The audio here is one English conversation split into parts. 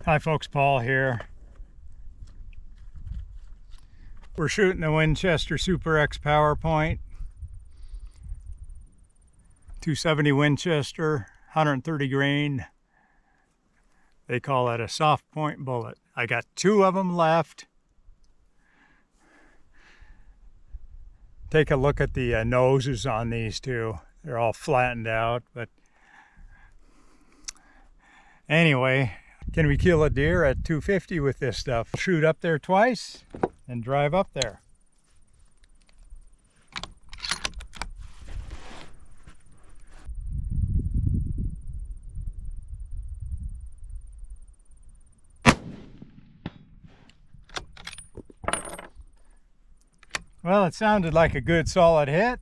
Hi folks, Paul here. We're shooting the Winchester Super X PowerPoint. 270 Winchester, 130 grain. They call it a soft point bullet. I got 2 of them left. Take a look at the noses on these two. They're all flattened out, but anyway, can we kill a deer at 250 with this stuff? Shoot up there twice and drive up there. Well, it sounded like a good solid hit.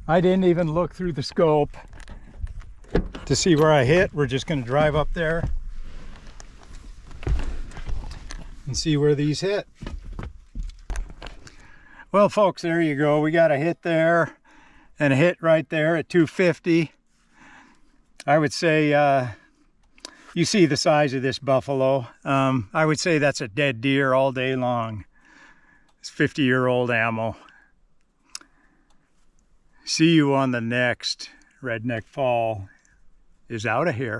I didn't even look through the scope to see where I hit. We're just going to drive up there and see where these hit. Well, folks, there you go. We got a hit there and a hit right there at 250. I would say you see the size of this buffalo. I would say that's a dead deer all day long. It's 50-year-old ammo. See you on the next. Redneck Paul is out of here.